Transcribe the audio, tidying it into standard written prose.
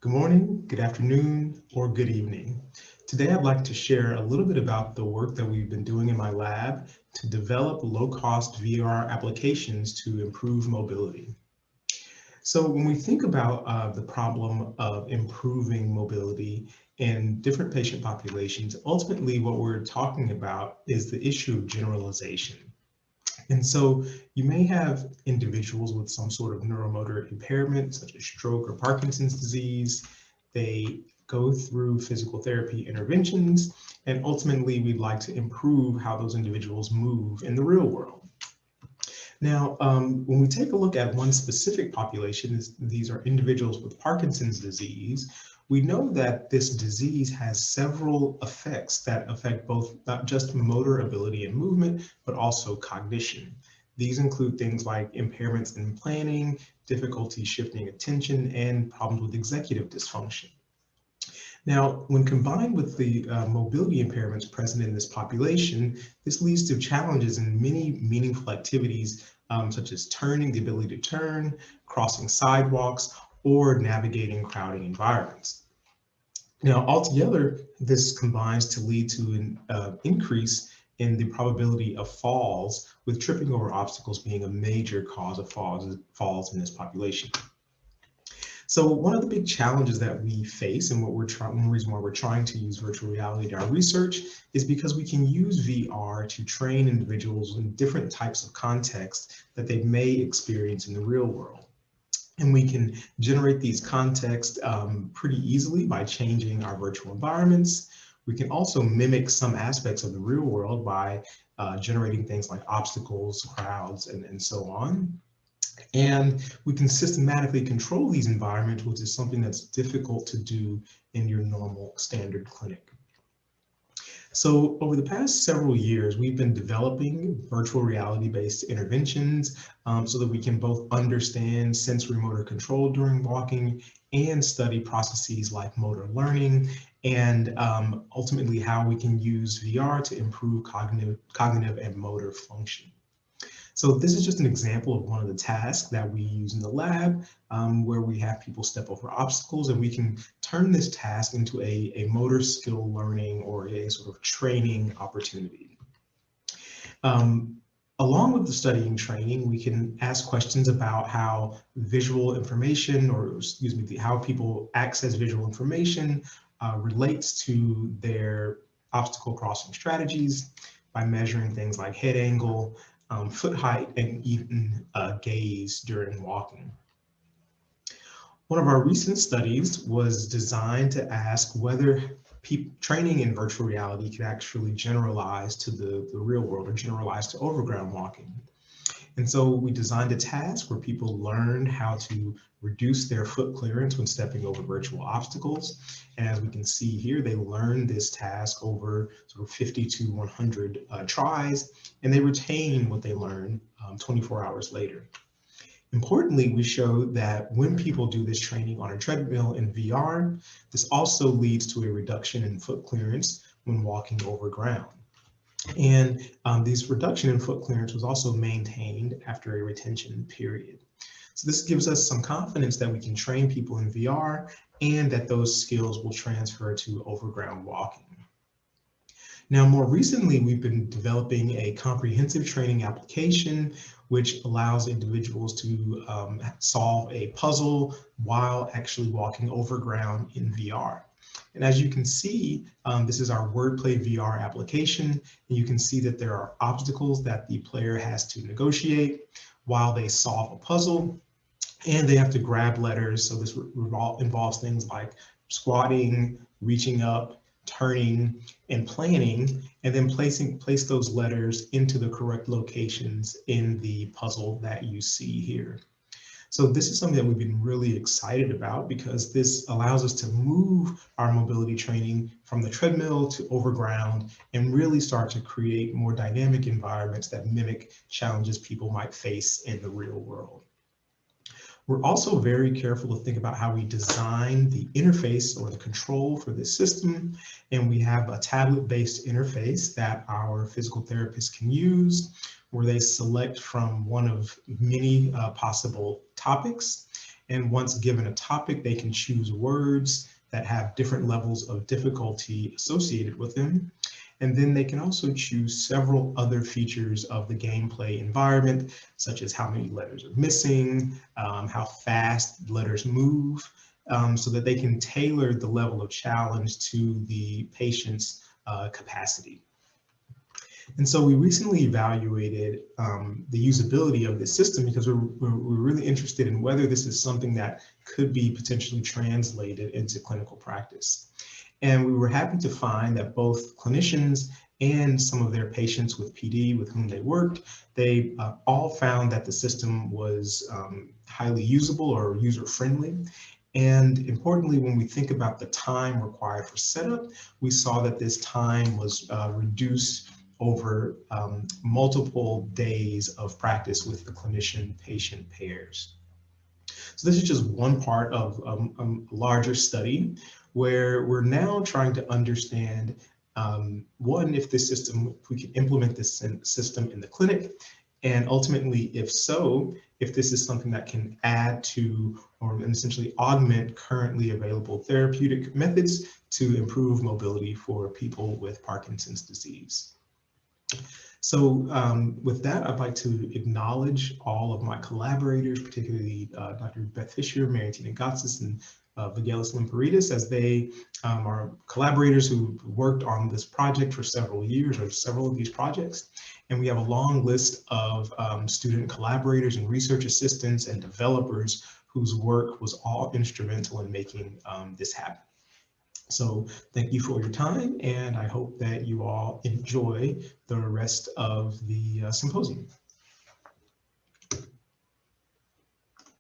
Good morning, good afternoon, or good evening. Today I'd like to share a little bit about the work that we've been doing in my lab to develop low-cost VR applications to improve mobility. So when we think about the problem of improving mobility in different patient populations, ultimately what we're talking about is the issue of generalization. And so you may have individuals with some sort of neuromotor impairment, such as stroke or Parkinson's disease. They go through physical therapy interventions, and ultimately we'd like to improve how those individuals move in the real world. Now, when we take a look at one specific population, these are individuals with Parkinson's disease, we know that this disease has several effects that affect both not just motor ability and movement, but also cognition. These include things like impairments in planning, difficulty shifting attention, and problems with executive dysfunction. Now, when combined with the mobility impairments present in this population, this leads to challenges in many meaningful activities, such as turning, the ability to turn, crossing sidewalks, or navigating crowding environments. Now, altogether, this combines to lead to an increase in the probability of falls, with tripping over obstacles being a major cause of falls in this population. So one of the big challenges that we face and one reason why we're trying to use virtual reality in our research is because we can use VR to train individuals in different types of contexts that they may experience in the real world. And we can generate these contexts pretty easily by changing our virtual environments. We can also mimic some aspects of the real world by generating things like obstacles, crowds, and so on. And we can systematically control these environments, which is something that's difficult to do in your normal standard clinic. So over the past several years, we've been developing virtual reality-based interventions so that we can both understand sensory motor control during walking and study processes like motor learning and ultimately how we can use VR to improve cognitive and motor function. So this is just an example of one of the tasks that we use in the lab where we have people step over obstacles, and we can turn this task into a motor skill learning or a sort of training opportunity. Along with the studying training, we can ask questions about how visual information, or excuse me, how people access visual information relates to their obstacle crossing strategies by measuring things like head angle, foot height, and even gaze during walking. One of our recent studies was designed to ask whether training in virtual reality could actually generalize to the real world or generalize to overground walking. And so we designed a task where people learned how to reduce their foot clearance when stepping over virtual obstacles. And as we can see here, they learned this task over sort of 50 to 100 tries, and they retain what they learned 24 hours later. Importantly, we showed that when people do this training on a treadmill in VR, this also leads to a reduction in foot clearance when walking over ground. And this reduction in foot clearance was also maintained after a retention period. So this gives us some confidence that we can train people in VR and that those skills will transfer to overground walking. Now, more recently, we've been developing a comprehensive training application which allows individuals to solve a puzzle while actually walking over ground in VR. And as you can see, this is our Wordplay VR application. And you can see that there are obstacles that the player has to negotiate while they solve a puzzle. And they have to grab letters. So this involves things like squatting, reaching up, turning, and planning, and then place those letters into the correct locations in the puzzle that you see here. So this is something that we've been really excited about because this allows us to move our mobility training from the treadmill to overground and really start to create more dynamic environments that mimic challenges people might face in the real world. We're also very careful to think about how we design the interface or the control for this system. And we have a tablet-based interface that our physical therapists can use, where they select from one of many possible topics. And once given a topic, they can choose words that have different levels of difficulty associated with them. And then they can also choose several other features of the gameplay environment, such as how many letters are missing, how fast letters move, so that they can tailor the level of challenge to the patient's capacity. And so we recently evaluated the usability of this system because we're really interested in whether this is something that could be potentially translated into clinical practice. And we were happy to find that both clinicians and some of their patients with PD with whom they worked, they all found that the system was highly usable or user-friendly. And importantly, when we think about the time required for setup, we saw that this time was reduced over multiple days of practice with the clinician-patient pairs. So this is just one part of a larger study where we're now trying to understand, one, if this system, if we can implement this system in the clinic, and ultimately, if so, if this is something that can add to or essentially augment currently available therapeutic methods to improve mobility for people with Parkinson's disease. So with that, I'd like to acknowledge all of my collaborators, particularly Dr. Beth Fisher, Mariantina Gatsis, and Vagelis Limperidis, as they are collaborators who worked on this project for several years, or several of these projects. And we have a long list of student collaborators and research assistants and developers whose work was all instrumental in making this happen. So thank you for your time, and I hope that you all enjoy the rest of the symposium.